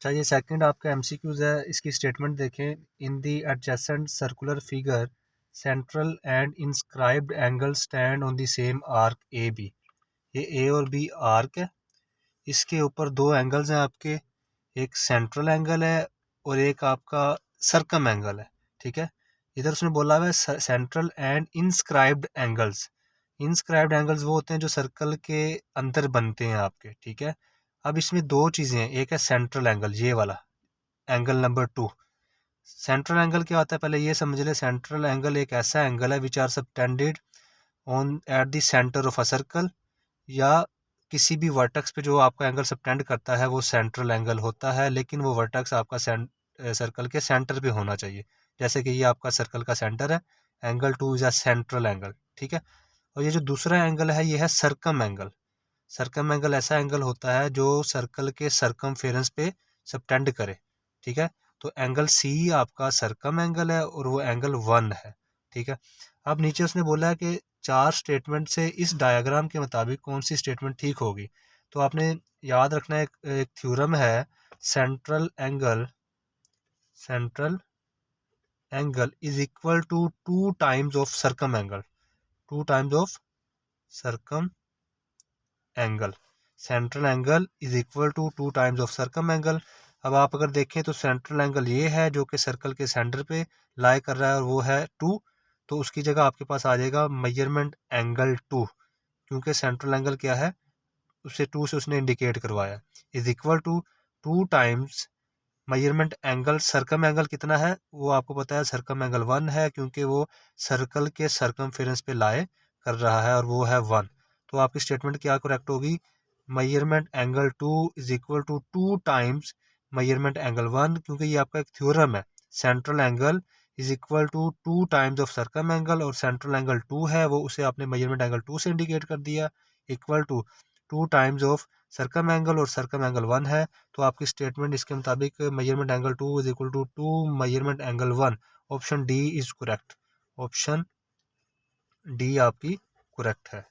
अच्छा, ये सेकंड आपका एमसीक्यूज है, इसकी स्टेटमेंट देखें। In the adjacent circular figure central and inscribed angle stand on the same arc A B. ये ए और बी आर्क है, इसके ऊपर दो एंगल्स हैं आपके, एक सेंट्रल एंगल है और एक आपका सर्कम एंगल है। ठीक है, इधर उसने बोला हुआ है central and inscribed angles. Inscribed angles वो होते हैं जो सर्कल के अंदर बनते हैं आपके। ठीक है, अब इसमें दो चीज़ें हैं, एक है सेंट्रल एंगल, ये वाला एंगल नंबर 2। सेंट्रल एंगल क्या होता है पहले ये समझ ले। सेंट्रल एंगल एक ऐसा एंगल है which are subtended on at the centre of a circle, या किसी भी वर्टेक्स पे जो आपका एंगल सबटेंड करता है वो सेंट्रल एंगल होता है, लेकिन वो वर्टेक्स आपका सर्कल के सेंटर पे होना चाहिए। जैसे कि ये आपका सर्कल का सेंटर है, angle 2 is a central angle. ठीक है, और ये जो दूसरा एंगल है ये है सर्कम एंगल। सर्कम एंगल ऐसा एंगल होता है जो सर्कल के सर्कमफेरेंस पे सबटेंड करे। ठीक है, तो एंगल सी आपका सर्कम एंगल है और वो एंगल 1 है। ठीक है, अब नीचे उसने बोला है कि 4 स्टेटमेंट से इस डायग्राम के मुताबिक कौन सी स्टेटमेंट ठीक होगी। तो आपने याद रखना है, एक थ्योरम है, central angle is equal to 2 times of circum angle. 2 times of circum angle, central angle is equal to 2 times of circum angle. अब आप अगर देखें तो सेंट्रल एंगल ये है जो कि सर्कल के सेंटर पे लाई कर रहा है और वो है 2, तो उसकी जगह आपके पास आ जाएगा मेजरमेंट एंगल 2, क्योंकि सेंट्रल एंगल क्या है उससे 2 से उसने इंडिकेट करवाया। Is equal to 2 times measurement angle, circum angle कितना है वो आपको पता है, सर्कम एंगल 1 है, क्योंकि वो सर्कल के सर्कमफेरेंस पे लाए कर रहा है और वो है 1। तो आपकी स्टेटमेंट क्या करेक्ट होगी, measurement angle 2 is equal to 2 times measurement angle 1, क्योंकि ये आपका एक थ्योरम है। Central angle is equal to 2 times of circum angle, और सेंट्रल एंगल 2 है वो उसे आपने मेजरमेंट एंगल 2 से इंडिकेट कर दिया, equal to 2 times of circum angle, और सर्कम एंगल 1 है। तो आपकी स्टेटमेंट इसके मुताबिक measurement angle 2 is equal to 2 measurement angle 1। Option D is correct, option D आपकी करेक्ट है।